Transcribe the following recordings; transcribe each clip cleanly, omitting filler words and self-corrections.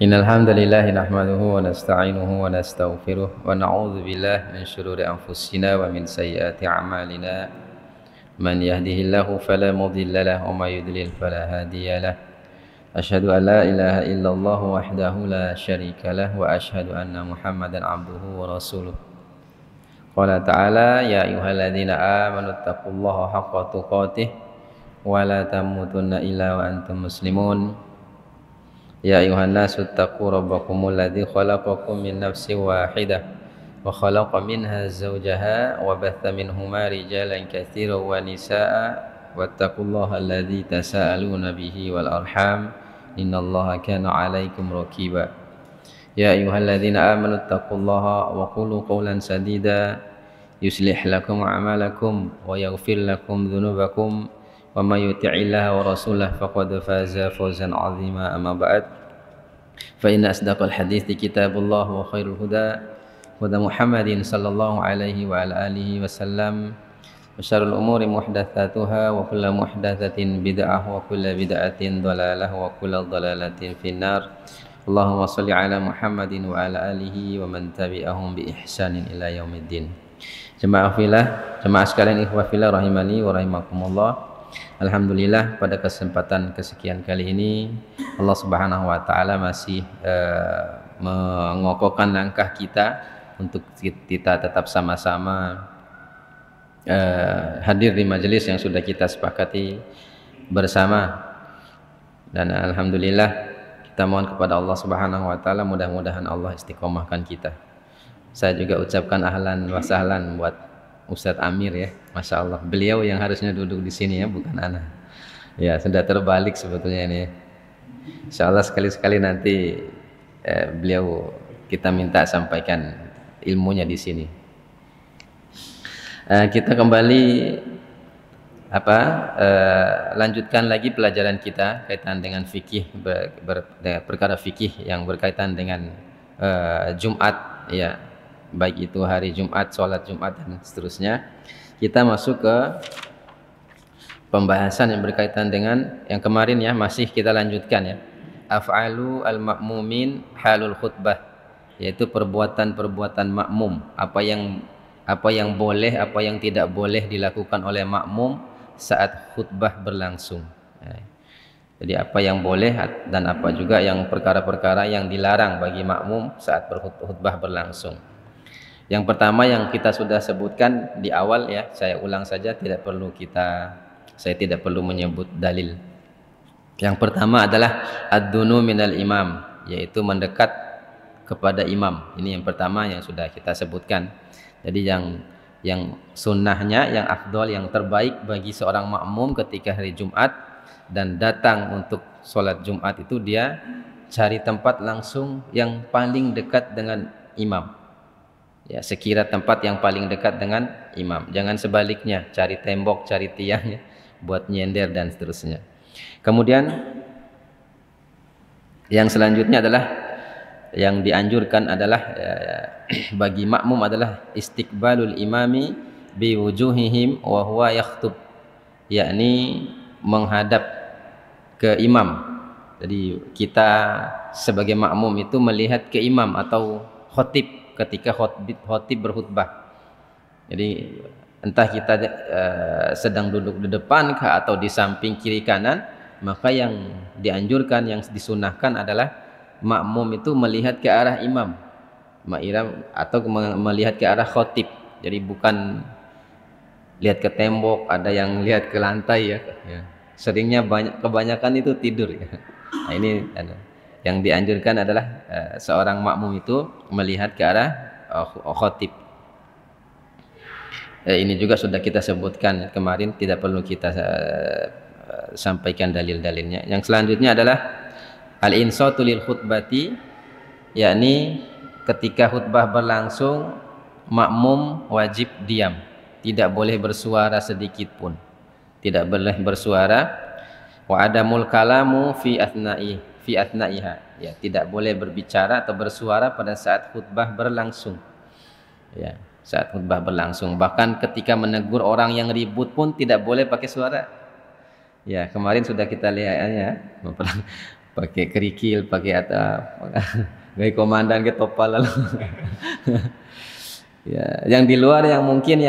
Innal hamdalillah nahmaduhu wa nasta'inuhu wa nastaghfiruh wa na'udzu billahi min shururi anfusina wa min sayyiati a'malina. Man yahdihillahu fala mudilla lahu wa may yudlil fala hadiya lahu. Asyhadu an la ilaha illallah wahdahu la syarika lahu wa asyhadu anna Muhammadan 'abduhu wa rasuluh. Qala ta'ala ya ayyuhalladzina amanu taqullaha haqqa tuqatih wa la tamutunna illa wa antum muslimun. Ya ayuhan nasu taqu rabbakumul ladzi khalaqakum min nafsin wahidah wa khalaqa minha zawjaha wa batha minhuma rijalan katsiran wa nisaa'a wattaqullaha alladzi tasaaluna bihi wal arham innallaha kana 'alaikum raqiba. Ya ayyuhalladzina amanu taqullaha wa qulu qawlan sadida yuslih lakum a'malakum wa yaghfir lakum dhunubakum wa may yuti'illaha wa rasulahu faqad faza fawzan 'azima. Amma ba'd, fa inna asdaqal hadithi kitabullah wa khairul huda huda Muhammadin sallallahu alaihi wa ala alihi wasallam wa syarrul umuri muhdatsatuha wa kullu muhdatsatin bid'ah wa kullu bid'atin dhalalah wa kullu dhalalatin finnar. Allahumma shalli ala Muhammadin wa ala alihi wa man tabi'ahum bi ihsanin ila yaumiddin. Jemaah fillah, jemaah sekalian ikhwah fillah rahimani wa rahimakumullah. Alhamdulillah pada kesempatan kesekian kali ini Allah Subhanahu wa taala masih mengokohkan langkah kita untuk kita tetap sama-sama hadir di majelis yang sudah kita sepakati bersama. Dan alhamdulillah kita mohon kepada Allah Subhanahu wa taala mudah-mudahan Allah istiqomahkan kita. Saya juga ucapkan ahlan wa sahlan buat Ustadz Amir ya, Masya Allah. Beliau yang harusnya duduk di sini ya, bukan ana. Ya sudah terbalik sebetulnya ini. Insya Allah sekali-sekali nanti beliau kita minta sampaikan ilmunya di sini. Kita kembali lanjutkan lagi pelajaran kita kaitan dengan fikih, perkara fikih yang berkaitan dengan Jumat ya. Baik itu hari Jumat, sholat Jumat dan seterusnya. Kita masuk ke pembahasan yang berkaitan dengan yang kemarin ya, masih kita lanjutkan ya. Af'alu al-ma'mumin halul khutbah, yaitu perbuatan-perbuatan makmum, apa yang boleh, apa yang tidak boleh dilakukan oleh makmum saat khutbah berlangsung. Jadi apa yang boleh dan apa juga yang perkara-perkara yang dilarang bagi makmum saat khutbah berlangsung. Yang pertama yang kita sudah sebutkan di awal ya, saya ulang saja, saya tidak perlu menyebut dalil. Yang pertama adalah ad-dunu minal imam, yaitu mendekat kepada imam. Ini yang pertama yang sudah kita sebutkan. Jadi yang sunnahnya, yang afdol, yang terbaik bagi seorang makmum ketika hari Jumat dan datang untuk sholat Jumat itu dia cari tempat langsung yang paling dekat dengan imam. Ya, sekira tempat yang paling dekat dengan imam. Jangan sebaliknya, cari tembok, cari tiang ya, buat nyender dan seterusnya. Kemudian yang selanjutnya adalah yang dianjurkan adalah bagi makmum adalah istiqbalul imami biwujuhihim wa huwa yakhtub, yakni menghadap ke imam. Jadi kita sebagai makmum itu melihat ke imam atau khotib ketika khotib berkhutbah. Jadi entah kita sedang duduk di depan kah atau di samping kiri kanan, maka yang dianjurkan, yang disunahkan adalah makmum itu melihat ke arah imam atau melihat ke arah khotib. Jadi bukan lihat ke tembok, ada yang lihat ke lantai ya. Seringnya kebanyakan itu tidur ya. Nah, ini ada. Yang dianjurkan adalah seorang makmum itu melihat ke arah khotib. Ini juga sudah kita sebutkan kemarin, tidak perlu kita sampaikan dalil-dalilnya. Yang selanjutnya adalah al-insatu lil khutbati, yakni ketika khutbah berlangsung makmum wajib diam, tidak boleh bersuara sedikit pun, tidak boleh bersuara. Wa adamul kalamu fi athnaiha, ya, tidak boleh berbicara atau bersuara pada saat khutbah berlangsung. Ya, saat khutbah berlangsung, bahkan ketika menegur orang yang ribut pun tidak boleh pakai suara. Ya, kemarin sudah kita lihat ya, pakai kerikil, pakai atap, gaya komandan ke topal lalu. Ya, yang di luar yang mungkin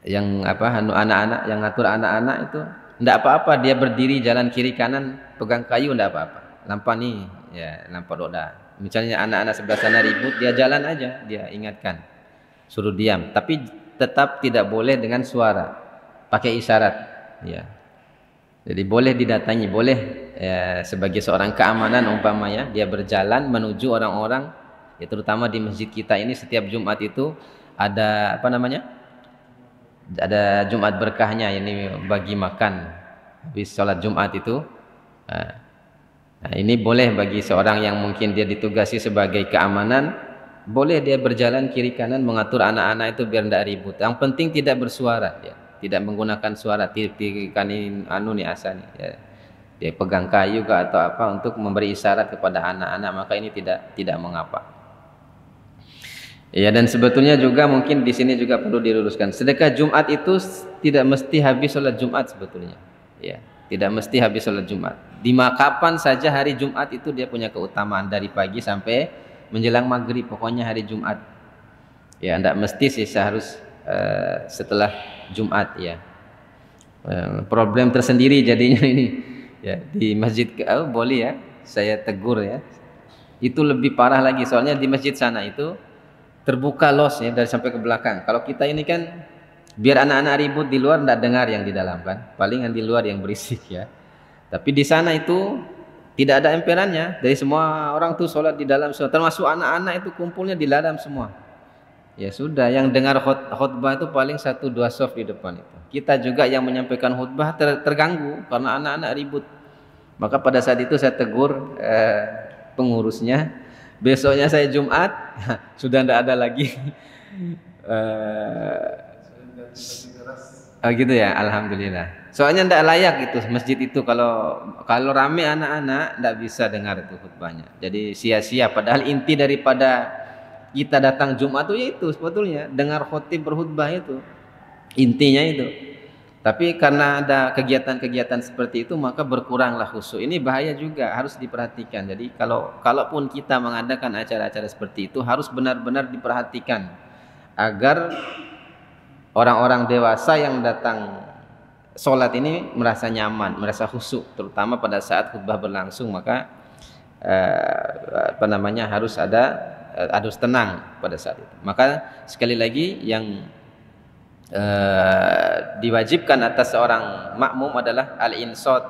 yang apa anak-anak yang ngatur anak-anak itu enggak apa-apa, dia berdiri jalan kiri kanan pegang kayu enggak apa-apa. Nampak nih, ya nampak roda. Misalnya anak-anak sebelah sana ribut, dia jalan aja, dia ingatkan. Suruh diam, tapi tetap tidak boleh dengan suara. Pakai isyarat, ya. Jadi boleh didatangi, boleh ya, sebagai seorang keamanan umpamanya dia berjalan menuju orang-orang, ya terutama di masjid kita ini setiap Jumat itu ada apa namanya? Ada Jumat berkahnya, ini bagi makan habis sholat Jumat itu. Nah, ini boleh bagi seorang yang mungkin dia ditugasi sebagai keamanan, boleh dia berjalan kiri kanan mengatur anak-anak itu biar tidak ribut. Yang penting tidak bersuara, ya. Tidak menggunakan suara, tikanin anu nih asal nih, ya. Dia pegang kayu ke atau apa untuk memberi isyarat kepada anak-anak, maka ini tidak mengapa. Ya, dan sebetulnya juga mungkin di sini juga perlu diluruskan. Sedekah Jumat itu tidak mesti habis sholat Jumat sebetulnya. Ya, tidak mesti habis sholat Jumat. Di kapan saja hari Jumat itu dia punya keutamaan dari pagi sampai menjelang maghrib, pokoknya hari Jumat. Ya, tidak mesti sih harus setelah Jumat, ya. Problem tersendiri jadinya ini. Ya, di masjid boleh ya, saya tegur ya. Itu lebih parah lagi, soalnya di masjid sana itu terbuka los ya dari sampai ke belakang. Kalau kita ini kan biar anak-anak ribut di luar tidak dengar yang di dalam kan, palingan di luar yang berisik ya. Tapi di sana itu tidak ada emperannya, dari semua orang tuh sholat di dalam semua, termasuk anak-anak itu kumpulnya di dalam semua. Ya sudah, yang dengar khutbah itu paling 1-2 soft di depan itu. Kita juga yang menyampaikan khutbah terganggu karena anak-anak ribut. Maka pada saat itu saya tegur pengurusnya. Besoknya saya Jumat sudah tidak ada lagi. Gitu ya, alhamdulillah. Soalnya tidak layak itu masjid itu kalau rame anak-anak tidak bisa dengar itu khutbahnya. Jadi sia-sia. Padahal inti daripada kita datang Jumat itu sebetulnya dengar khotib berkhutbah itu intinya itu. Tapi karena ada kegiatan-kegiatan seperti itu maka berkuranglah khusyuk. Ini bahaya juga, harus diperhatikan. Jadi kalaupun kita mengadakan acara-acara seperti itu harus benar-benar diperhatikan agar orang-orang dewasa yang datang sholat ini merasa nyaman, merasa khusyuk, terutama pada saat khutbah berlangsung. Maka harus tenang pada saat itu. Maka sekali lagi yang diwajibkan atas seorang makmum adalah al-insat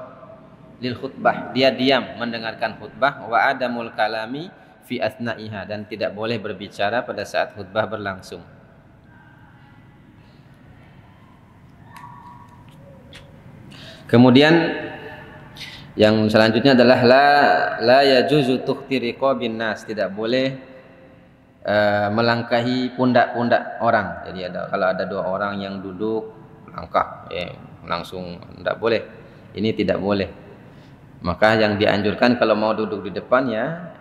lil khutbah, dia diam mendengarkan khutbah, wa adamul kalami fi asna'iha, dan tidak boleh berbicara pada saat khutbah berlangsung. Kemudian yang selanjutnya adalah la yajuzu tukhtiqo bin nas, tidak boleh melangkahi pundak-pundak orang. Jadi kalau ada 2 orang yang duduk langkah langsung tidak boleh. Ini tidak boleh. Maka yang dianjurkan kalau mau duduk di depan ya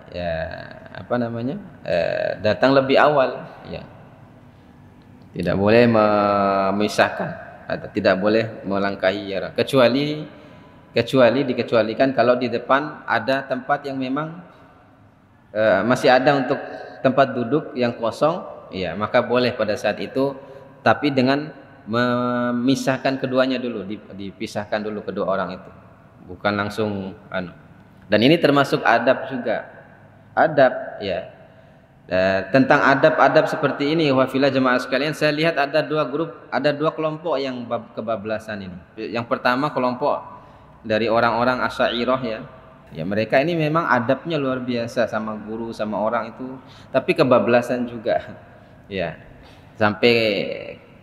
datang lebih awal ya. Tidak boleh memisahkan atau tidak boleh melangkahi orang. Dikecualikan kalau di depan ada tempat yang memang masih ada untuk tempat duduk yang kosong, ya maka boleh pada saat itu, tapi dengan memisahkan keduanya dulu, dipisahkan dulu kedua orang itu, bukan langsung Dan ini termasuk adab juga, adab ya. Tentang adab-adab seperti ini, wafila jemaah sekalian, saya lihat ada 2 kelompok yang kebablasan ini. Yang pertama kelompok dari orang-orang Asy'ariyah ya. Ya mereka ini memang adabnya luar biasa sama guru sama orang itu, tapi kebablasan juga. Ya. Sampai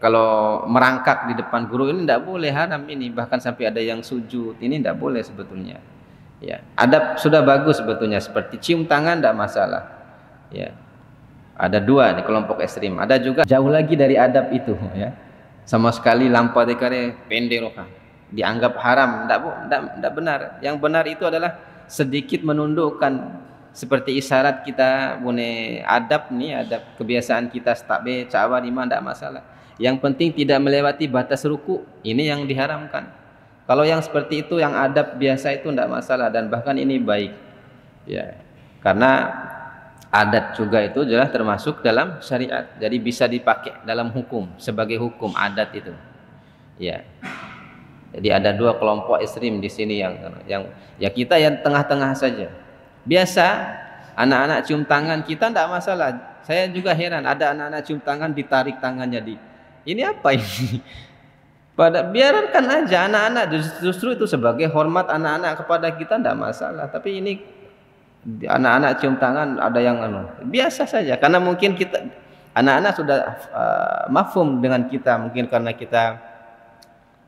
kalau merangkak di depan guru ini tidak boleh, haram ini, bahkan sampai ada yang sujud. Ini tidak boleh sebetulnya. Ya, adab sudah bagus sebetulnya, seperti cium tangan tidak masalah. Ya. Ada 2 di kelompok ekstrim. Ada juga jauh lagi dari adab itu ya. Sama sekali lampau dekare penderoka. Dianggap haram, tidak benar. Yang benar itu adalah sedikit menundukkan, seperti isyarat kita bune adab kebiasaan kita stakbe cawa lima tidak masalah. Yang penting tidak melewati batas ruku, ini yang diharamkan. Kalau yang seperti itu, yang adab biasa itu tidak masalah, dan bahkan ini baik. Ya, karena adat juga itu jelas termasuk dalam syariat. Jadi bisa dipakai dalam hukum, sebagai hukum adat itu. Ya. Jadi ada dua kelompok ekstrim di sini yang ya kita yang tengah-tengah saja. Biasa anak-anak cium tangan kita tidak masalah. Saya juga heran ada anak-anak cium tangan ditarik tangannya di. Ini apa ini? Biarkan aja anak-anak, justru itu sebagai hormat anak-anak kepada kita tidak masalah. Tapi ini anak-anak cium tangan ada yang biasa saja, karena mungkin kita anak-anak sudah mafhum dengan kita, mungkin karena kita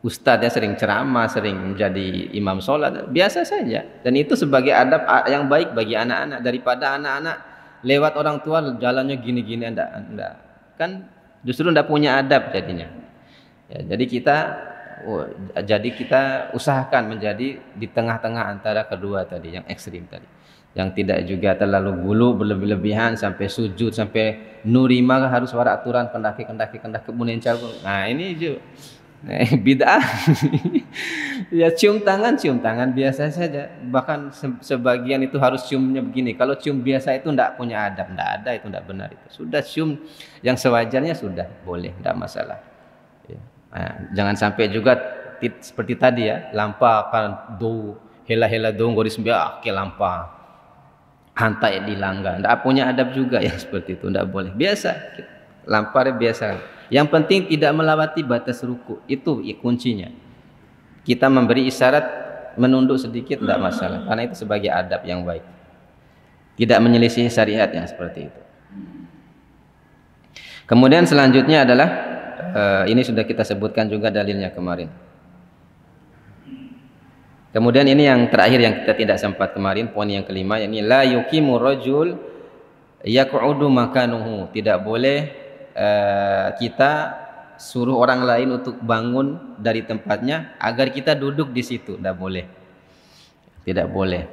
ustadz ya, sering ceramah, sering menjadi imam sholat, biasa saja. Dan itu sebagai adab yang baik bagi anak-anak, daripada anak-anak lewat orang tua jalannya gini-gini, enggak. Kan justru enggak punya adab jadinya. Ya, jadi kita usahakan menjadi di tengah-tengah antara kedua tadi, yang ekstrim tadi, yang tidak juga terlalu gulu berlebihan sampai sujud, sampai nurima harus wara aturan kendaki kemudian cabut. Nah ini juga bid'ah. Ya cium tangan biasa saja, bahkan sebagian itu harus ciumnya begini. Kalau cium biasa itu tidak punya adab, tidak ada, itu tidak benar. Itu sudah cium yang sewajarnya sudah boleh, tidak masalah. Nah, jangan sampai juga seperti tadi ya, lampa kan do hela-hela do goris biak ke lampa hantai di langga, ndak punya adab juga yang seperti itu, ndak boleh. Biasa lampar biasa, yang penting tidak melewati batas ruku, itu kuncinya. Kita memberi isyarat menunduk sedikit ndak masalah, karena itu sebagai adab yang baik, tidak menyelisih syariat yang seperti itu. Kemudian selanjutnya adalah ini sudah kita sebutkan juga dalilnya kemarin. Kemudian ini yang terakhir yang kita tidak sempat kemarin, poin yang kelima, yakni la yuqimu rajul yaq'udu makanuhu. Tidak boleh kita suruh orang lain untuk bangun dari tempatnya agar kita duduk di situ, tidak boleh. Tidak boleh.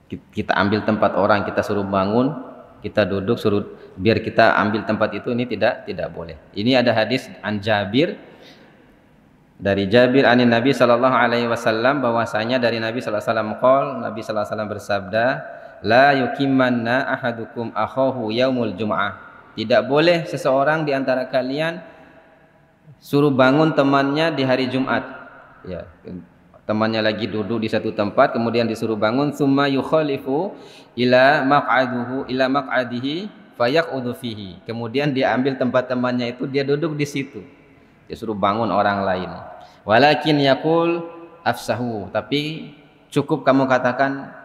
Kita ambil tempat orang, kita suruh bangun, kita duduk suruh biar kita ambil tempat itu, ini tidak boleh. Ini ada hadis an Jabir, dari Jabir anin Nabi sallallahu alaihi wasallam, bahwasanya dari Nabi sallallahu alaihi wasallam qol, Nabi sallallahu alaihi wasallam bersabda, la yukimanna ahadukum akhahu yaumul jum'ah. Tidak boleh seseorang di antara kalian suruh bangun temannya di hari Jumat. Ya, temannya lagi duduk di satu tempat, kemudian disuruh bangun, summa yukhalifu ila maq'adihi fayaq'udu fihi. Kemudian dia ambil tempat temannya itu, dia duduk di situ. Dia suruh bangun orang lain. Walakin yaqul afsahu, tapi cukup kamu katakan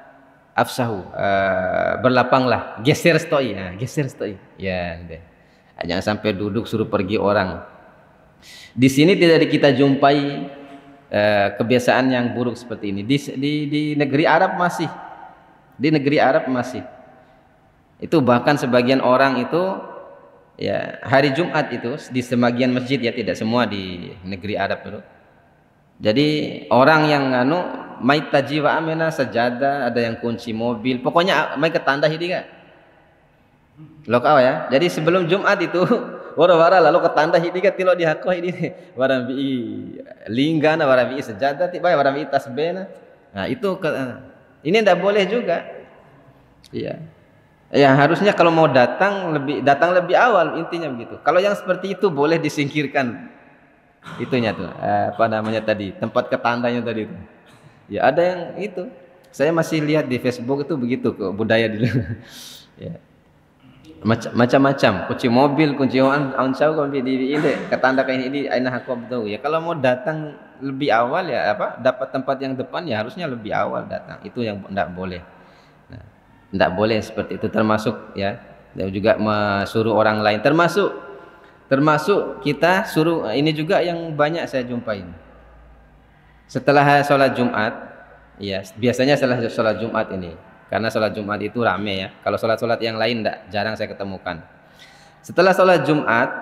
afsahu, berlapanglah, geser stoi, geser stoi. Ya, jangan sampai duduk suruh pergi orang. Di sini tidak kita jumpai kebiasaan yang buruk seperti ini. Di negeri Arab masih. Di negeri Arab masih. Itu bahkan sebagian orang itu ya hari Jumat itu di sebagian masjid, ya tidak semua di negeri Arab itu. Jadi orang yang mai taji wa amena sajadah, ada yang kunci mobil, pokoknya mai ke tanda hidi kan. Lokal ya. Jadi sebelum Jumat itu wara-wara lalu ke tanda hidi kan tilo dihakoh ini warambi linggana, warambi sajadah, tiba warambi tasbihna. Nah, itu ini tidak boleh juga. Iya. Ya harusnya kalau mau datang lebih awal, intinya begitu. Kalau yang seperti itu boleh disingkirkan itunya tuh, apa namanya tadi, tempat ketandanya tadi itu. Ya ada yang itu. Saya masih lihat di Facebook itu begitu kok budaya dulu. Ya. Macam-macam, kunci mobil, kunci ansau kunci di ini ketanda kayak ini aina hakob tuh. Ya kalau mau datang lebih awal ya dapat tempat yang depan ya harusnya lebih awal datang. Itu yang tidak boleh. Tidak boleh seperti itu, termasuk ya, dan juga suruh orang lain, termasuk kita suruh, ini juga yang banyak saya jumpai. Setelah sholat Jumat, ya biasanya setelah sholat Jumat ini, karena sholat Jumat itu rame ya. Kalau sholat yang lain jarang saya ketemukan. Setelah sholat Jumat,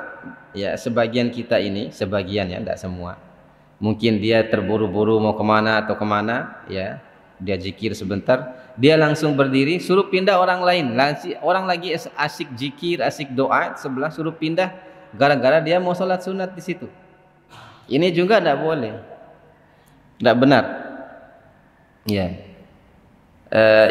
ya sebagian kita ini, sebagian ya, tidak semua. Mungkin dia terburu-buru mau kemana atau kemana, ya. Dia zikir sebentar, dia langsung berdiri, suruh pindah orang lain. Orang lagi asik zikir, asik doa sebelah, suruh pindah gara-gara dia mau sholat sunat di situ. Ini juga tidak boleh. Tidak benar. Ya.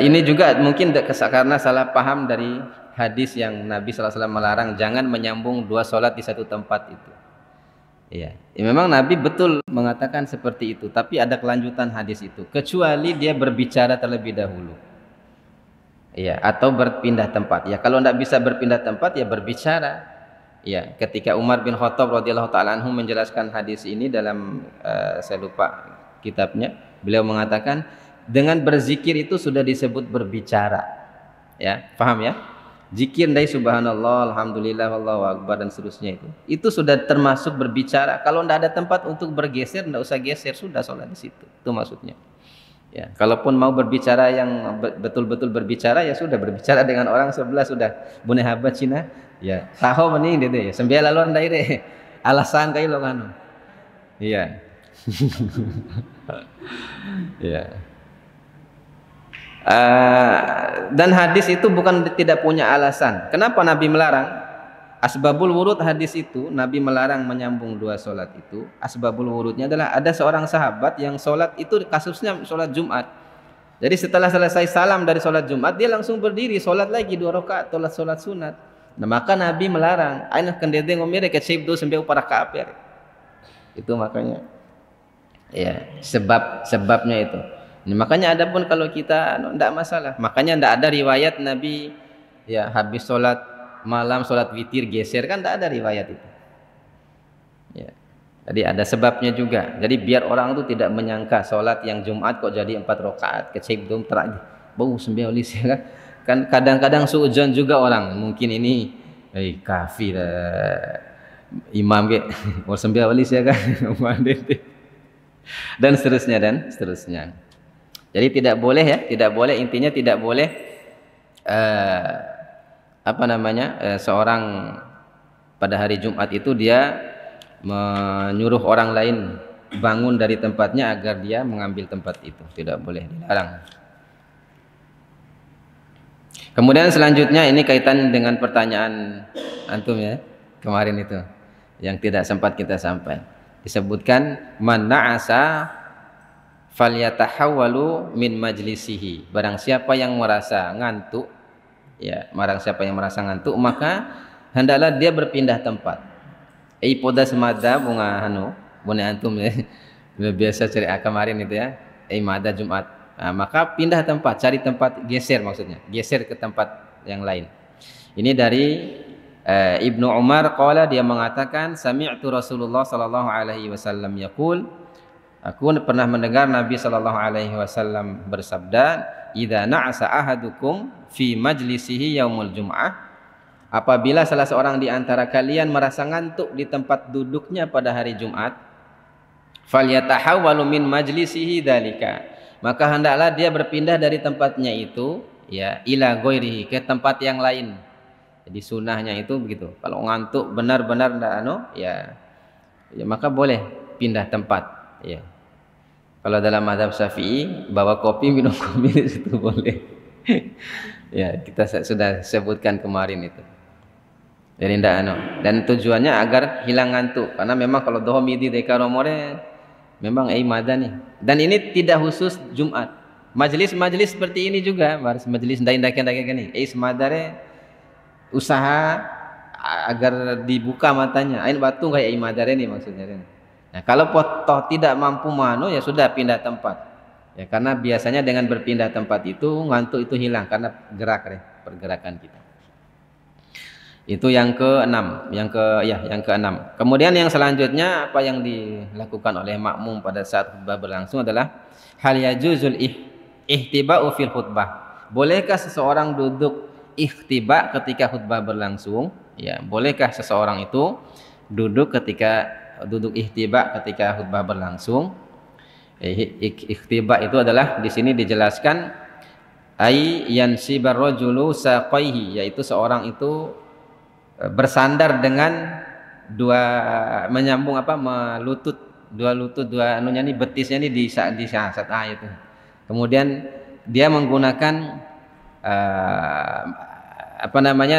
Ini juga mungkin karena salah paham dari hadis yang Nabi SAW melarang jangan menyambung dua sholat di satu tempat itu. Ya, memang Nabi betul mengatakan seperti itu, tapi ada kelanjutan hadis itu. Kecuali dia berbicara terlebih dahulu, ya, atau berpindah tempat. Ya, kalau tidak bisa berpindah tempat, ya berbicara. Ya, ketika Umar bin Khattab radhiyallahu taala anhu menjelaskan hadis ini dalam saya lupa kitabnya, beliau mengatakan dengan berzikir itu sudah disebut berbicara. Ya, paham ya? Zikir dari subhanallah, alhamdulillah, wallahu akbar dan seterusnya itu sudah termasuk berbicara. Kalau tidak ada tempat untuk bergeser, tidak usah geser, sudah sholat di situ. Itu maksudnya. Ya, kalaupun mau berbicara yang betul-betul berbicara, ya sudah berbicara dengan orang sebelah sudah. Bune habat Cina, ya tahu mending deh, sembilan laluan daire, alasan kayak lo kan. Iya. Ya. Dan hadis itu bukan tidak punya alasan. Kenapa Nabi melarang? Asbabul wurud hadis itu Nabi melarang menyambung dua sholat itu. Asbabul wurudnya adalah ada seorang sahabat yang sholat itu kasusnya sholat Jumat. Jadi setelah selesai salam dari sholat Jumat dia langsung berdiri sholat lagi 2 rakaat sholat sunat. Nah maka Nabi melarang. Aina kendede ngomire kecip do sampai para kafir. Itu makanya. Ya sebabnya itu. Nah, makanya adapun kalau kita tidak masalah. Makanya tidak ada riwayat Nabi ya habis sholat malam sholat witir geser, kan tidak ada riwayat itu. Ya. Jadi ada sebabnya juga. Jadi biar orang itu tidak menyangka sholat yang Jumat kok jadi 4 rakaat kecil dom terak bau sembilan ya kan. Kadang-kadang suudzon juga orang mungkin ini kafir imam ke mau sembilan ya kan dan seterusnya. Jadi tidak boleh ya, tidak boleh, intinya tidak boleh seorang pada hari Jumat itu dia menyuruh orang lain bangun dari tempatnya agar dia mengambil tempat itu, tidak boleh, dilarang. Kemudian selanjutnya ini kaitan dengan pertanyaan antum ya kemarin itu yang tidak sempat kita sampai. Disebutkan man na'asa falyatahawwalu min majlisihi. Barang siapa yang merasa ngantuk, ya, maka hendaklah dia berpindah tempat. Poda semada bunga bunga antum ya. Biasa cari kemarin itu ya. Mada Jumat. Nah, maka pindah tempat, cari tempat geser maksudnya. Geser ke tempat yang lain. Ini dari Ibnu Umar qala, dia mengatakan sami'tu Rasulullah sallallahu alaihi wasallam yaqul, aku pernah mendengar Nabi sallallahu alaihi wasallam bersabda, idza na'asa ahadukum fi majlisihi yaumul jum'ah, apabila salah seorang di antara kalian merasa ngantuk di tempat duduknya pada hari Jumat, falyatahawwalu min majlisihi dzalika, maka hendaklah dia berpindah dari tempatnya itu ya ila ghairihi, ke tempat yang lain. Jadi sunahnya itu begitu. Kalau ngantuk benar-benar ya maka boleh pindah tempat ya. Kalau dalam mazhab Syafi'i bawa kopi minum kopi itu boleh. Ya, kita sudah sebutkan kemarin itu. Jadi dan tujuannya agar hilang ngantuk, karena memang kalau dohomidi dekaromore memang madani. Dan ini tidak khusus Jumat. Majelis-majelis seperti ini juga, majelis ndakin ini. Semadare usaha agar dibuka matanya. Ain batu kayak imadare ini maksudnya. Nah, kalau toh tidak mampu ya sudah pindah tempat. Ya, karena biasanya dengan berpindah tempat itu ngantuk itu hilang karena pergerakan kita. Itu yang ke-6, yang ke-6. Kemudian yang selanjutnya apa yang dilakukan oleh makmum pada saat khutbah berlangsung adalah hal yajuzul ihtiba'u fil khutbah. Bolehkah seseorang duduk ikhtiba ketika khutbah berlangsung? Ya, bolehkah seseorang itu duduk ikhtiba ketika khutbah berlangsung? Ikhtiba itu adalah di sini dijelaskan ay yansibar rajulu saqaihi, yaitu seorang itu bersandar dengan dua lutut betisnya ini di saat itu. Kemudian dia menggunakan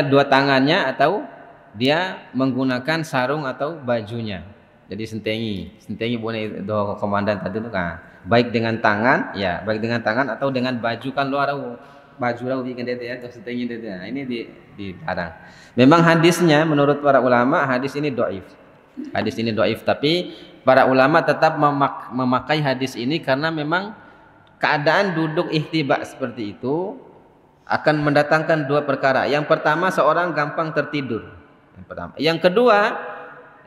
dua tangannya atau dia menggunakan sarung atau bajunya. Jadi sentengi boleh do komandan tadi itu kan. baik dengan tangan, ya, baik dengan tangan atau dengan baju kan luar baju rau bikin dia ya, terus dia. Nah, ini dilarang. Memang hadisnya menurut para ulama hadis ini dhaif. Hadis ini dhaif, tapi para ulama tetap memakai hadis ini karena memang keadaan duduk ihtiba seperti itu akan mendatangkan dua perkara. Yang pertama, seorang gampang tertidur. Yang pertama. Yang kedua,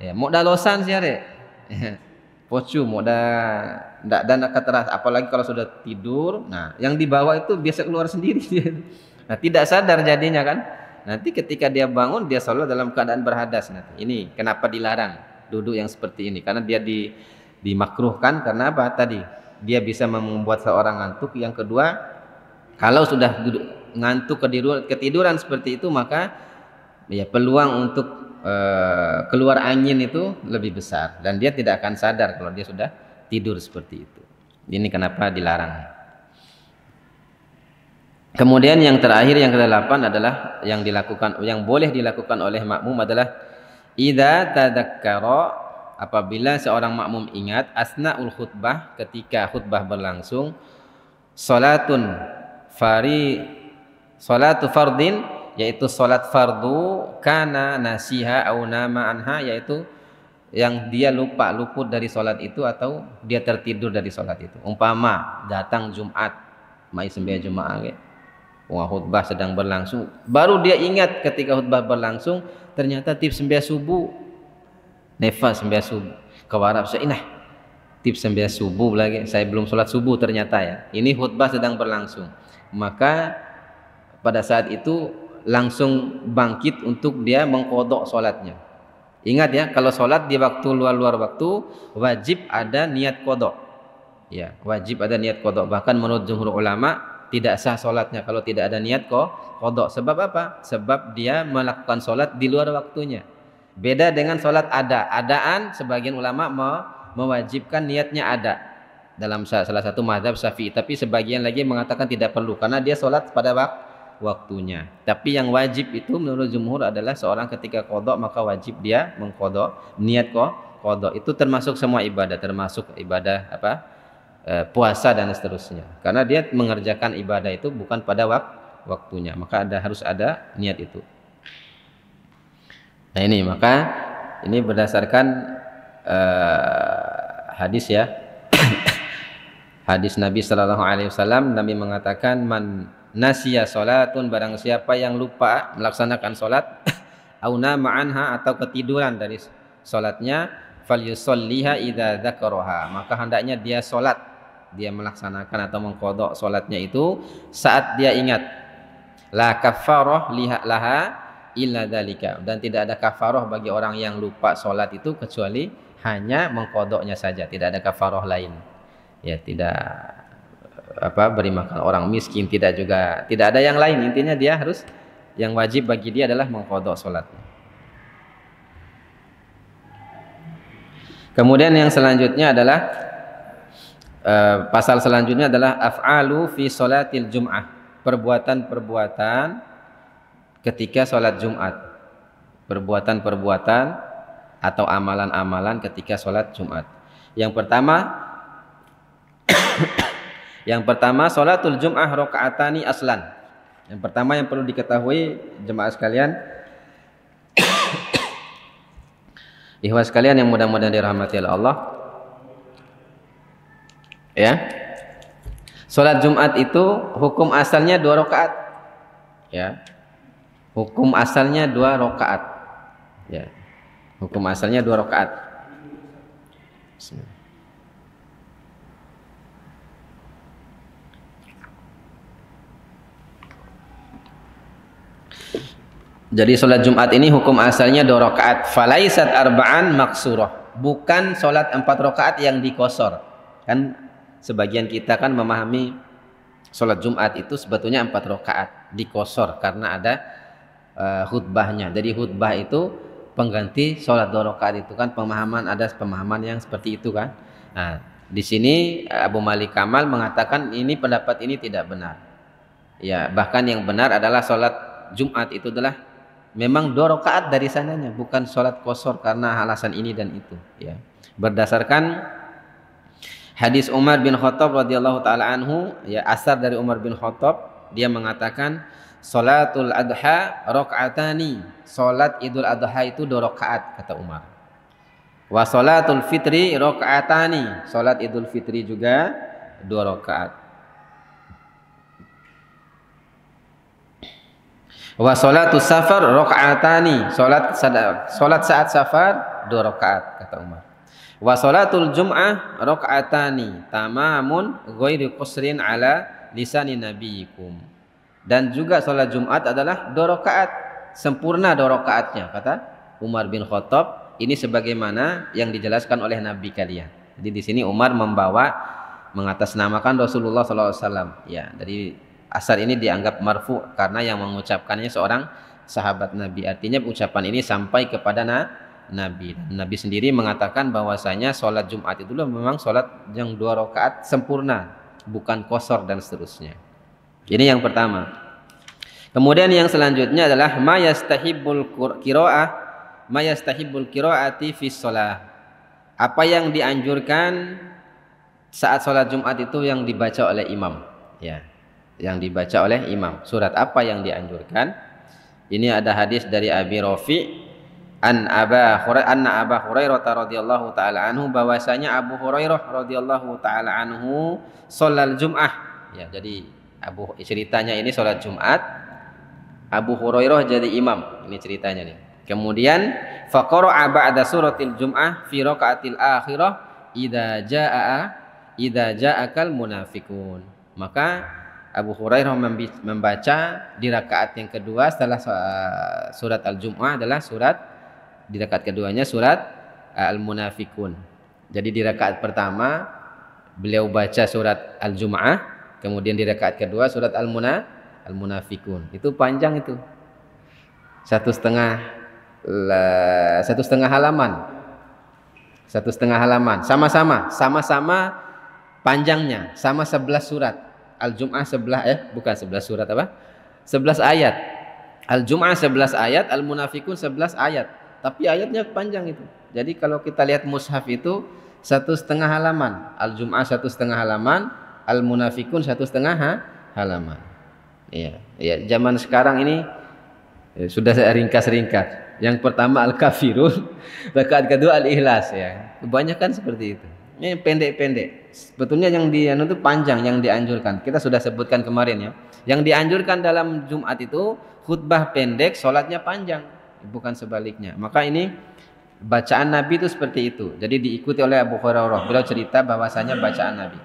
ya modalosan sih are. Pocu ndak dan keteras, apalagi kalau sudah tidur. Nah, yang di bawah itu biasa keluar sendiri. Nah, tidak sadar jadinya kan. Nanti ketika dia bangun dia sholat dalam keadaan berhadas nanti. Ini kenapa dilarang duduk yang seperti ini? Karena dia dimakruhkan karena apa? Tadi dia bisa membuat seorang ngantuk. Yang kedua, kalau sudah duduk ngantuk ketiduran seperti itu, maka ya peluang untuk keluar angin itu lebih besar dan dia tidak akan sadar kalau dia sudah tidur seperti itu. Ini kenapa dilarang. Kemudian yang terakhir, yang ke-8 adalah yang boleh dilakukan oleh makmum adalah idza tadzakkara, apabila seorang makmum ingat asnaul khutbah, ketika khutbah berlangsung, salatu fardin, yaitu salat fardu, kana nasiha au nama anha, yaitu yang dia luput dari salat itu atau dia tertidur dari salat itu. Umpama datang Jumat, mai sembahyang Jumat ge. Khutbah sedang berlangsung, baru dia ingat ketika khutbah berlangsung ternyata tips sembahyang subuh. Nefa sembahyang subuh. Kawarap saya inah. Tips sembahyang subuh lagi, saya belum salat subuh ternyata ya. Ini khutbah sedang berlangsung. Maka pada saat itu langsung bangkit untuk dia mengqadha salatnya. Ingat ya, kalau salat di waktu luar waktu wajib ada niat qadha. Ya, wajib ada niat qadha. Bahkan menurut jumhur ulama tidak sah salatnya kalau tidak ada niat qadha. Sebab apa? Sebab dia melakukan salat di luar waktunya. Beda dengan salat adaan, sebagian ulama mewajibkan niatnya ada dalam salah satu mazhab Syafi'i, tapi sebagian lagi mengatakan tidak perlu karena dia salat pada waktunya. Tapi yang wajib itu menurut jumhur adalah seorang ketika qadha maka wajib dia mengqadha, niat qadha. Itu termasuk semua ibadah, termasuk ibadah puasa dan seterusnya. Karena dia mengerjakan ibadah itu bukan pada waktunya, maka harus ada niat itu. Nah ini, maka ini berdasarkan hadis ya. Hadis Nabi sallallahu alaihi wasallam, Nabi mengatakan man nasiya salatun, barang siapa yang lupa melaksanakan salat au nama anha, atau ketiduran dari salatnya, falyusalliha idza dzakaraha, maka hendaknya dia salat, dia melaksanakan atau mengqadha salatnya itu saat dia ingat. La kafarah laha illa dzalika, dan tidak ada kafarah bagi orang yang lupa salat itu kecuali hanya mengqadhanya saja, tidak ada kafarah lain. Ya, tidak beri makan orang miskin, tidak ada yang lain. Intinya dia harus, yang wajib bagi dia adalah mengqadha salatnya. Kemudian yang selanjutnya adalah pasal selanjutnya adalah af'alu fi sholatil jum'ah, perbuatan-perbuatan ketika sholat Jumat, perbuatan-perbuatan atau amalan-amalan ketika sholat Jumat. Yang pertama sholatul jum'ah rakaatani aslan. Yang pertama yang perlu diketahui jemaah sekalian, ikhwas sekalian yang mudah-mudahan dirahmati oleh Allah, ya, sholat Jumat itu hukum asalnya 2 rakaat, ya, hukum asalnya 2 rakaat, ya, hukum asalnya 2 rakaat. Jadi sholat Jumat ini hukum asalnya 2 rakaat. Falaisat arba'an maksurah, bukan sholat 4 rakaat yang dikosor. Kan sebagian kita kan memahami sholat Jumat itu sebetulnya 4 rakaat dikosor karena ada khutbahnya. Jadi khutbah itu pengganti sholat 2 rakaat itu kan, ada pemahaman yang seperti itu kan. Nah, di sini Abu Malik Kamal mengatakan pendapat ini tidak benar. Ya, bahkan yang benar adalah sholat Jumat itu adalah memang 2 rakaat dari sananya, bukan sholat kosor karena alasan ini dan itu. Ya, berdasarkan Hadis Umar bin Khattab radhiyallahu taala anhu, ya, asar dari Umar bin Khattab, dia mengatakan salatul adha rakaatani, salat Idul Adha itu 2 rakaat kata Umar. Wa salatul fitri rakaatani, salat Idul Fitri juga 2 rakaat. Wa salatus safar rakaatani, salat saat safar 2 rakaat kata Umar. Wa salatul jum'ah rakaatani tamamun ghairi qusrin ala lisani nabiyikum. Dan juga salat Jumat adalah 2 rakaat, sempurna 2 rakaatnya kata Umar bin Khattab. Ini sebagaimana yang dijelaskan oleh Nabi kalian. Jadi di sini Umar mengatasnamakan Rasulullah SAW. Ya, dari asar ini dianggap marfu karena yang mengucapkannya seorang sahabat Nabi. Artinya ucapan ini sampai kepada Nabi. Nabi sendiri mengatakan bahwasanya sholat Jumat itu memang sholat yang 2 rakaat sempurna, bukan qasar dan seterusnya. Ini yang pertama. Kemudian yang selanjutnya adalah ma yastahibbul qiraati fi shalah. Apa yang dianjurkan saat sholat Jumat itu yang dibaca oleh imam, ya. Yang dibaca oleh imam. Surat apa yang dianjurkan? Ini ada hadis dari Abi Rafi anna Aba Hurairah radhiyallahu taala anhu, bahwasanya Abu Hurairah radhiyallahu taala anhu sholal Jum'ah. Ya, jadi ceritanya ini sholat Jumat, Abu Hurairah jadi imam. Ini ceritanya nih. Kemudian faqara'a ba'da suratil Jum'ah fi raka'atil akhirah idza ja'akal munafiqun. Maka Abu Hurairah membaca di rakaat yang kedua setelah surat Al-Jum'ah adalah di rakaat keduanya surat Al-Munafikun. Jadi di rakaat pertama beliau baca surat Al-Jum'ah, kemudian di rakaat kedua surat Al-Munafikun. Itu panjang itu. 1,5 halaman. 1,5 halaman. Sama-sama panjangnya, sama 11 surat. Al-Jum'ah 11 surat apa? 11 ayat. Al-Jum'ah 11 ayat, Al-Munafikun 11 ayat. Tapi ayatnya panjang itu. Jadi kalau kita lihat mushaf itu 1,5 halaman. Al-Jum'ah 1,5 halaman, Al-Munafikun 1,5 halaman. Iya, zaman sekarang ini sudah saya ringkas. Yang pertama Al-Kafirun, rakaat kedua Al-Ikhlas, ya. Kebanyakan seperti itu. Ini pendek-pendek. Sebetulnya yang itu panjang, yang dianjurkan. Kita sudah sebutkan kemarin, ya. Yang dianjurkan dalam Jumat itu khutbah pendek, sholatnya panjang, bukan sebaliknya. Maka ini bacaan Nabi itu seperti itu. Jadi diikuti oleh Abu Hurairah. Beliau cerita bahwasanya bacaan Nabi.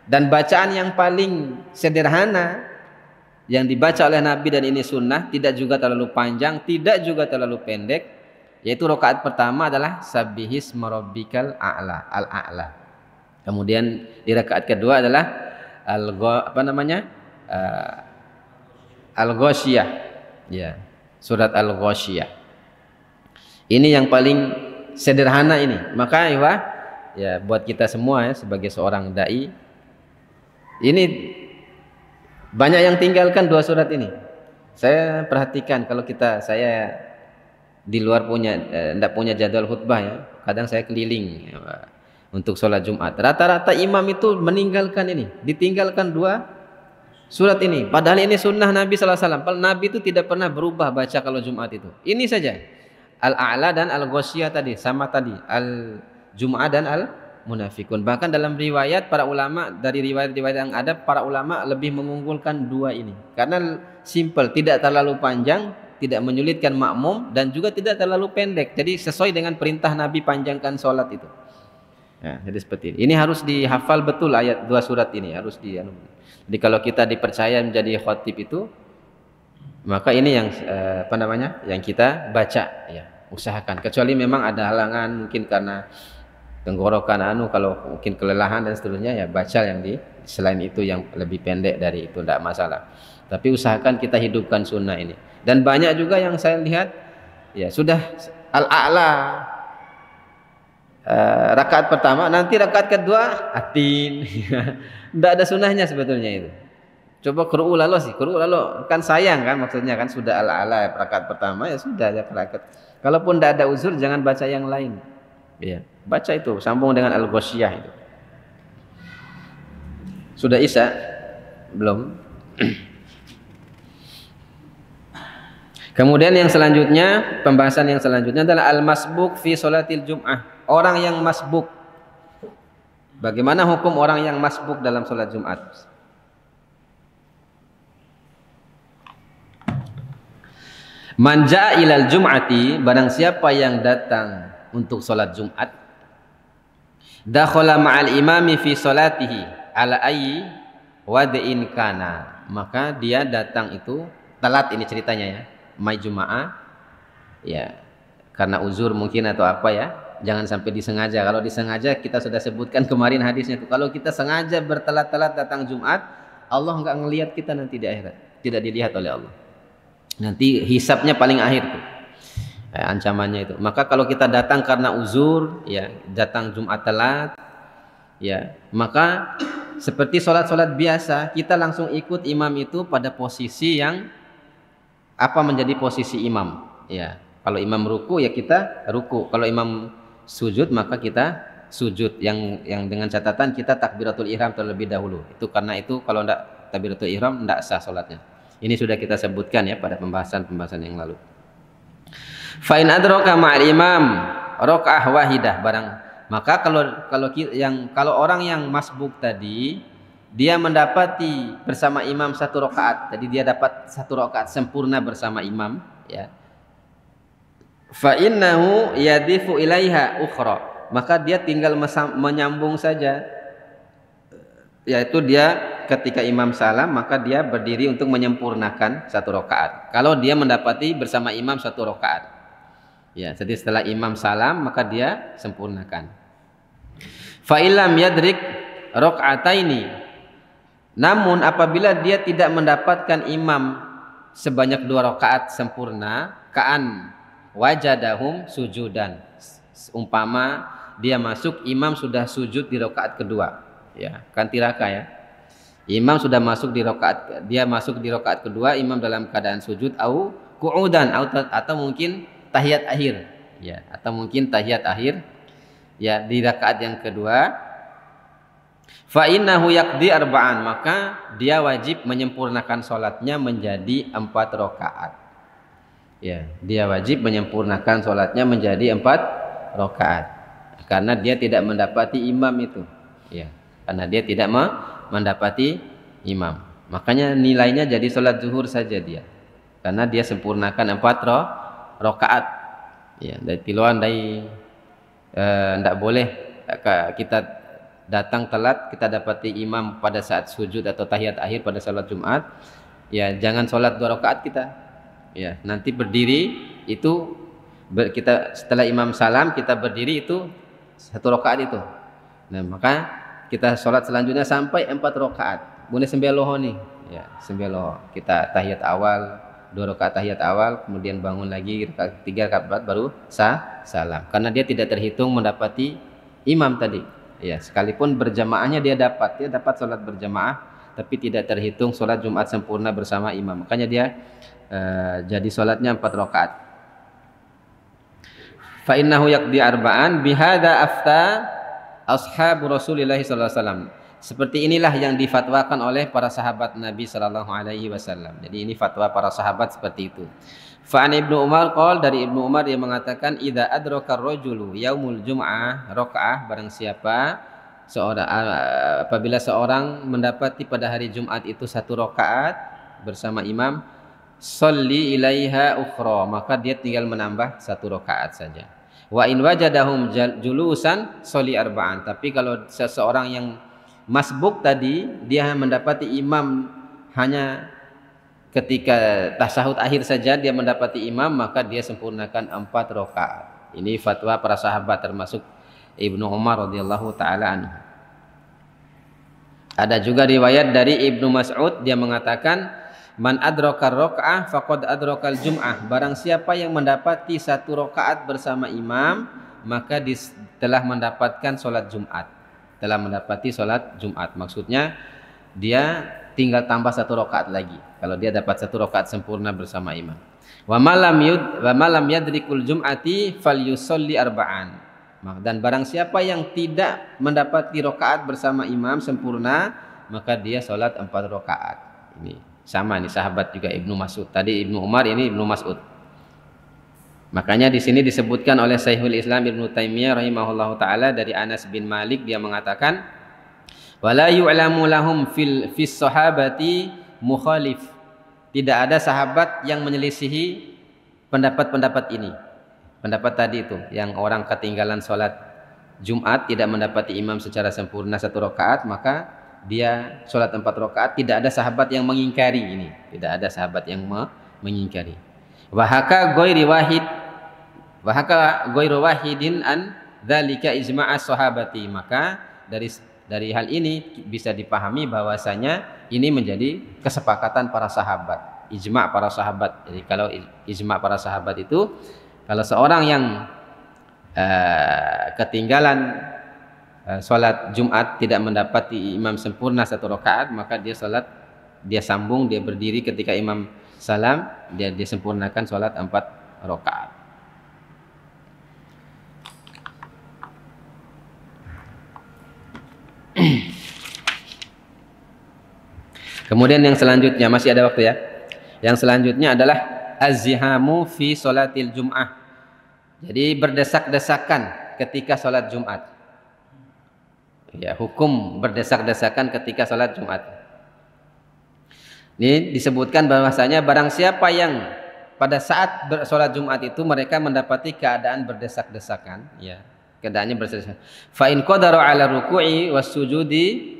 Dan bacaan yang paling sederhana yang dibaca oleh Nabi, dan ini sunnah, tidak juga terlalu panjang, tidak juga terlalu pendek, yaitu rakaat pertama adalah Sabbihisma rabbikal a'la, al-a'la. Kemudian di rakaat kedua adalah Al-Ghasyiyah, ya, surat Al-Ghasyiyah. Ini yang paling sederhana ini. Maka ya buat kita semua, ya, sebagai seorang dai, ini banyak yang tinggalkan 2 surat ini. Saya perhatikan kalau saya di luar tidak punya jadwal khutbah, ya. Kadang saya keliling, ya, untuk sholat Jumat. Rata-rata imam itu meninggalkan ini, ditinggalkan 2 surat ini. Padahal ini sunnah Nabi SAW. Nabi itu tidak pernah berubah baca kalau Jumat itu. Ini saja. Al-A'la dan Al-Ghasyiyah tadi, sama tadi. Al-Jum'ah dan Al-Munafikun. Bahkan dalam riwayat para ulama, dari riwayat-riwayat yang ada, para ulama lebih mengunggulkan 2 ini. Karena simple, tidak terlalu panjang, tidak menyulitkan makmum, dan juga tidak terlalu pendek. Jadi sesuai dengan perintah Nabi, panjangkan sholat itu. Ya, jadi seperti ini. Ini harus dihafal betul ayat 2 surat ini, harus Jadi kalau kita dipercaya menjadi khatib itu, maka ini yang yang kita baca, ya, usahakan. Kecuali memang ada halangan, mungkin karena tenggorokan kalau mungkin kelelahan dan seterusnya, ya baca yang selain itu yang lebih pendek dari itu, tidak masalah. Tapi usahakan kita hidupkan sunnah ini. Dan banyak juga yang saya lihat, ya sudah Al-A'la rakaat pertama, nanti rakaat kedua Atin. Tidak ada sunnahnya sebetulnya itu. Coba qur'u lalu kan sayang kan, maksudnya kan sudah Al-A'la rakaat pertama, ya sudah ya rakaat. Kalaupun tidak ada uzur, jangan baca yang lain. Ya, baca itu, sambung dengan Al-Ghasyiyah itu. Sudah Isya? Belum. Kemudian yang selanjutnya, pembahasan yang selanjutnya adalah al-masbuk fi sholatil jum'ah. Orang yang masbuk. Bagaimana hukum orang yang masbuk dalam sholat Jumat? Man ja'a ilal jum'ati, barang siapa yang datang untuk sholat Jumat, dakhala ma'al imami fi sholatihi ala ayyi wad'in kana, maka dia datang itu telat, ini ceritanya ya, mai Jumaah ya, karena uzur mungkin atau apa ya, jangan sampai disengaja. Kalau disengaja kita sudah sebutkan kemarin hadisnya itu, kalau kita sengaja bertelat-telat datang Jumat, Allah enggak ngelihat kita nanti di akhirat, tidak dilihat oleh Allah, nanti hisabnya paling akhir tuh, ancamannya itu. Maka kalau kita datang karena uzur ya, datang Jumat telat ya, maka seperti sholat-sholat biasa, kita langsung ikut imam itu pada posisi yang apa, menjadi posisi imam ya. Kalau imam ruku ya kita ruku, kalau imam sujud maka kita sujud, yang dengan catatan kita takbiratul ihram terlebih dahulu. Itu karena itu kalau enggak takbiratul ihram enggak sah sholatnya. Ini sudah kita sebutkan ya pada pembahasan yang lalu. Fa in adraka ma'al imam rakaah wahidah, maka kalau orang yang masbuk tadi, dia mendapati bersama imam satu rakaat, jadi dia dapat satu rakaat sempurna bersama imam ya. Fa innahu yadifu ilaiha ukhra, maka dia tinggal menyambung saja, yaitu dia ketika imam salam maka dia berdiri untuk menyempurnakan satu rakaat. Kalau dia mendapati bersama imam satu rakaat ya, jadi setelah imam salam maka dia sempurnakan. Fa illam yadrik raka'ataini, namun apabila dia tidak mendapatkan imam sebanyak 2 rakaat sempurna, ka'an wajadahum sujudan, umpama dia masuk imam sudah sujud di rakaat kedua ya, kan tiraka ya, imam sudah masuk di rakaat, dia masuk di rakaat kedua, imam dalam keadaan sujud, au qu'udan, atau mungkin tahiyat akhir ya, atau mungkin tahiyat akhir ya di rakaat yang kedua. Fa innahu yaqdi arba'an, maka dia wajib menyempurnakan sholatnya menjadi 4 rakaat ya, dia wajib menyempurnakan sholatnya menjadi 4 rakaat karena dia tidak mendapati imam itu ya, karena dia tidak mendapati imam, makanya nilainya jadi sholat zuhur saja dia, karena dia sempurnakan 4 rakaat ya. Dari tiluan dari tidak boleh kita datang telat, kita dapati imam pada saat sujud atau tahiyat akhir pada salat Jumat ya, jangan sholat 2 rakaat kita ya, nanti berdiri itu kita setelah imam salam kita berdiri itu 1 rakaat itu. Nah maka kita sholat selanjutnya sampai 4 rakaat, boleh sembeloho nih ya, sembeloho kita tahiyat awal 2 rakaat tahiyat awal, kemudian bangun lagi rakaat 3 rakaat 4 baru salam, karena dia tidak terhitung mendapati imam tadi ya, sekalipun berjamaahnya dia dapat sholat berjamaah, tapi tidak terhitung sholat Jumat sempurna bersama imam, makanya dia jadi sholatnya 4 rakaat. Fa innahu yaqdi arba'an bihadza afta ashabu Rasulillah sallallahu alaihi wasallam. Seperti inilah yang difatwakan oleh para sahabat Nabi sallallahu alaihi wasallam. Jadi ini fatwa para sahabat seperti itu. Fa an Ibnu Umar qol, dari Ibnu Umar yang mengatakan idza adraka ar-rajulu yaumul jum'ah rakaah, barang siapa apabila seorang mendapati pada hari Jumat itu 1 rakaat bersama imam, sholli ilaiha ukhra, maka dia tinggal menambah 1 rakaat saja. Wa in wajadahum julusan sholli arba'an, tapi kalau seseorang yang masbuk tadi dia mendapati imam hanya ketika tasahud akhir saja dia mendapati imam, maka dia sempurnakan 4 rakaat. Ini fatwa para sahabat termasuk Ibnu Umar radhiyallahu taala anhu. Ada juga riwayat dari Ibnu Mas'ud, dia mengatakan man adraka rakaah faqad adrakal jum'ah, barang siapa yang mendapati 1 rakaat bersama imam maka telah mendapatkan sholat Jumat, telah mendapati sholat Jumat. Maksudnya dia tinggal tambah 1 rakaat lagi kalau dia dapat 1 rakaat sempurna bersama imam. Wa malam yadrikul jum'ati falyusolli arba'an, dan barang siapa yang tidak mendapati rakaat bersama imam sempurna, maka dia sholat 4 rakaat. Ini sama nih sahabat juga Ibnu Mas'ud. Tadi Ibnu Umar, ini Ibnu Mas'ud. Makanya di sini disebutkan oleh Syekhul Islam Ibnu Taimiyah rahimahullahu taala dari Anas bin Malik, dia mengatakan wala yu'lamu lahum fis sahabati mukhalif. Tidak ada sahabat yang menyelisihi pendapat-pendapat ini. Pendapat tadi itu yang orang ketinggalan sholat Jumat tidak mendapati imam secara sempurna 1 rakaat, maka dia sholat 4 rakaat. Tidak ada sahabat yang mengingkari ini. Tidak ada sahabat yang mengingkari. Wahaka ghairu wahidin an dzalika ijma'as sahabati. Maka dari hal ini bisa dipahami bahwasanya ini menjadi kesepakatan para sahabat, ijma' para sahabat. Jadi kalau ijma' para sahabat itu, kalau seorang yang ketinggalan sholat Jumat tidak mendapati imam sempurna 1 rakaat, maka dia sambung, dia berdiri ketika imam salam, dia sempurnakan sholat 4 rakaat. Kemudian yang selanjutnya, masih ada waktu ya. Yang selanjutnya adalah az-zihamu fi sholatil jum'ah. Jadi berdesak-desakan ketika sholat Jumat. Ya, hukum berdesak-desakan ketika sholat Jumat. Ini disebutkan bahwasanya barang siapa yang pada saat sholat Jumat itu mereka mendapati keadaan berdesak-desakan, ya, keadaannya berdesak-desakan. Fa in qadaru ala ruku'i was sujudi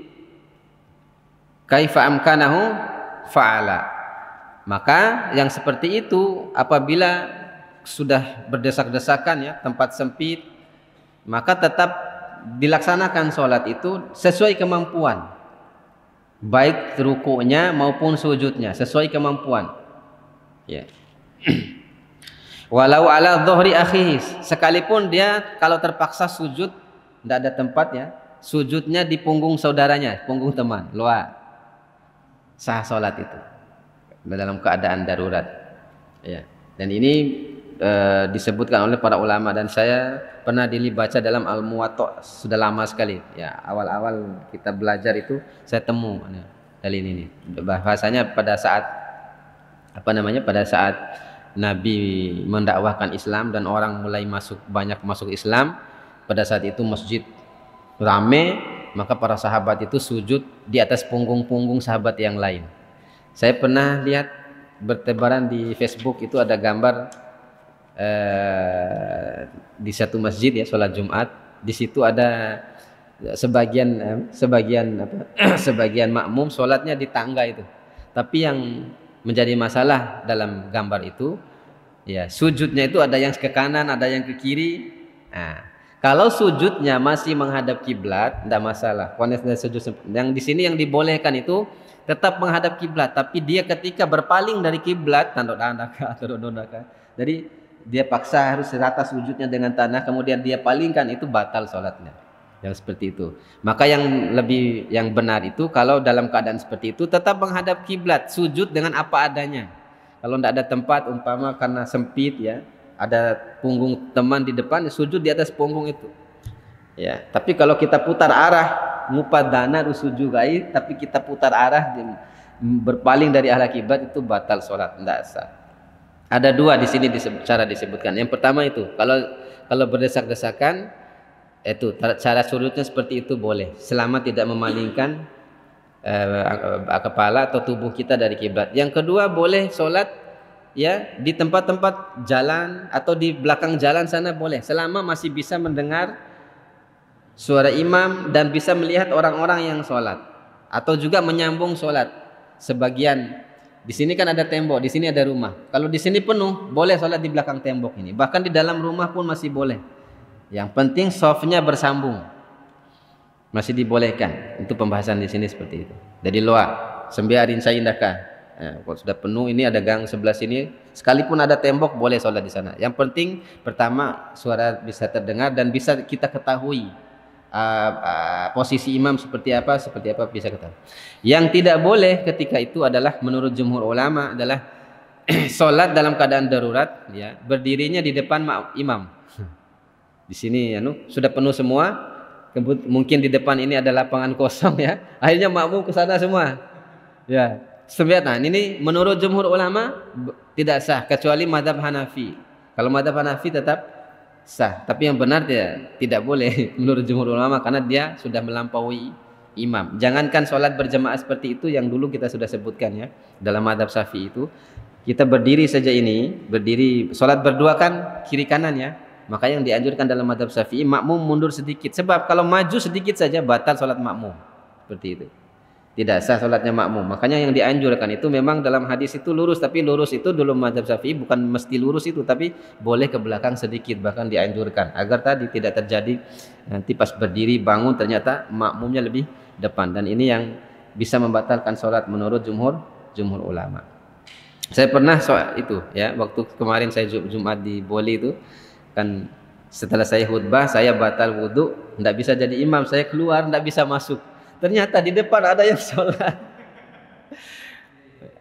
kaifa amkanahu fa'ala. Maka yang seperti itu apabila sudah berdesak-desakan, ya, tempat sempit, maka tetap dilaksanakan sholat itu sesuai kemampuan, baik ruku'nya maupun sujudnya sesuai kemampuan, ya. Walau ala dhuhri akhihi, sekalipun dia kalau terpaksa sujud tidak ada tempat, ya, sujudnya di punggung saudaranya, punggung teman, sah sholat itu dalam keadaan darurat, ya. Dan ini disebutkan oleh para ulama, dan saya pernah baca dalam Al-Muwatta sudah lama sekali, ya, awal-awal kita belajar itu saya temu dalil ini. Bahasanya pada saat pada saat Nabi mendakwahkan Islam dan orang mulai banyak masuk Islam, pada saat itu masjid rame, maka para sahabat itu sujud di atas punggung-punggung sahabat yang lain. Saya pernah lihat bertebaran di Facebook itu ada gambar di satu masjid, ya, sholat Jumat. Di situ ada sebagian makmum sholatnya di tangga itu. Tapi yang menjadi masalah dalam gambar itu, ya, sujudnya itu ada yang ke kanan, ada yang ke kiri. Nah, kalau sujudnya masih menghadap kiblat, tidak masalah. Yang di sini yang dibolehkan itu tetap menghadap kiblat, tapi dia ketika berpaling dari kiblat, jadi dia paksa harus rata sujudnya dengan tanah, kemudian dia palingkan, itu batal sholatnya. Yang seperti itu. Maka yang benar itu kalau dalam keadaan seperti itu tetap menghadap kiblat, sujud dengan apa adanya. Kalau tidak ada tempat, umpama karena sempit, ya, ada punggung teman di depan, sujud di atas punggung itu, ya. Tapi kalau kita putar arah, mupadana rusujugai, tapi kita putar arah berpaling dari arah kiblat, itu batal sholat, tidak sah. Ada 2 di sini cara disebutkan. Yang pertama itu kalau berdesak-desakan, itu cara sujudnya seperti itu boleh, selama tidak memalingkan kepala atau tubuh kita dari kiblat. Yang kedua, boleh sholat, ya, di tempat-tempat jalan atau di belakang jalan sana boleh, selama masih bisa mendengar suara imam dan bisa melihat orang-orang yang sholat, atau juga menyambung sholat. Sebagian di sini kan ada tembok, di sini ada rumah. Kalau di sini penuh, boleh sholat di belakang tembok ini. Bahkan di dalam rumah pun masih boleh. Yang penting softnya bersambung, masih dibolehkan. Itu pembahasan di sini seperti itu. Jadi sembiarin saya indahkan. Kalau sudah penuh, ini ada gang sebelah sini, sekalipun ada tembok boleh sholat di sana. Yang penting pertama suara bisa terdengar dan bisa kita ketahui posisi imam seperti apa bisa ketahui. Yang tidak boleh ketika itu adalah menurut jumhur ulama adalah sholat dalam keadaan darurat, ya, berdirinya di depan imam. Di sini sudah penuh semua, Mungkin di depan ini ada lapangan kosong ya. Akhirnya makmum ke sana semua. Ya, nah ini menurut jumhur ulama tidak sah kecuali mazhab Hanafi. Kalau mazhab Hanafi tetap sah, tapi yang benar tidak boleh menurut jumhur ulama karena dia sudah melampaui imam. Jangankan sholat berjamaah seperti itu yang dulu kita sudah sebutkan ya dalam mazhab Syafi'i itu kita berdiri saja ini berdiri sholat berdua kan kiri kanan ya. Maka yang dianjurkan dalam mazhab Syafi'i makmum mundur sedikit sebab kalau maju sedikit saja batal sholat makmum seperti itu. Tidak sah sholatnya makmum. Makanya yang dianjurkan itu memang dalam hadis itu lurus, tapi lurus itu dulu mazhab Syafi'i bukan mesti lurus itu, tapi boleh ke belakang sedikit, bahkan dianjurkan agar tadi tidak terjadi nanti pas berdiri bangun ternyata makmumnya lebih depan, dan ini yang bisa membatalkan sholat menurut jumhur ulama. Saya pernah soal itu ya, waktu kemarin saya Jumat di Boli itu kan, setelah saya khutbah saya batal wudhu, tidak bisa jadi imam, saya keluar tidak bisa masuk. Ternyata di depan ada yang sholat.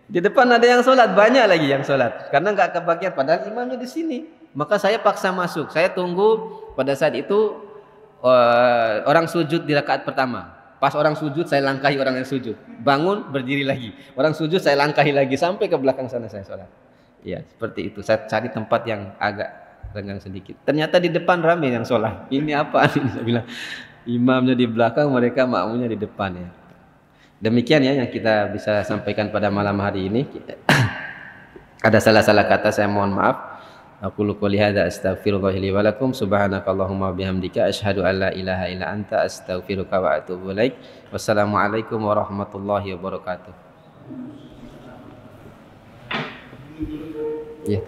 Di depan ada yang sholat, banyak lagi yang sholat. Karena nggak kebagian, padahal imamnya di sini. Maka saya paksa masuk. Saya tunggu pada saat itu orang sujud di rakaat pertama. Pas orang sujud saya langkahi orang yang sujud. Bangun berdiri lagi. Orang sujud saya langkahi lagi sampai ke belakang sana saya sholat. Ya seperti itu. Saya cari tempat yang agak renggang sedikit. Ternyata di depan ramai yang sholat. Ini apa? Saya bilang. Imamnya di belakang, mereka makmumnya di depan ya. Demikian ya yang kita bisa sampaikan pada malam hari ini. Ada salah-salah kata, saya mohon maaf. Aqulu qouli hadza astaghfirullah li wa lakum subhanakallahumma bihamdika asyhadu an la ilaha illa anta astaghfiruka wa atubu ilaik. Wassalamualaikum warahmatullahi wabarakatuh. Ya.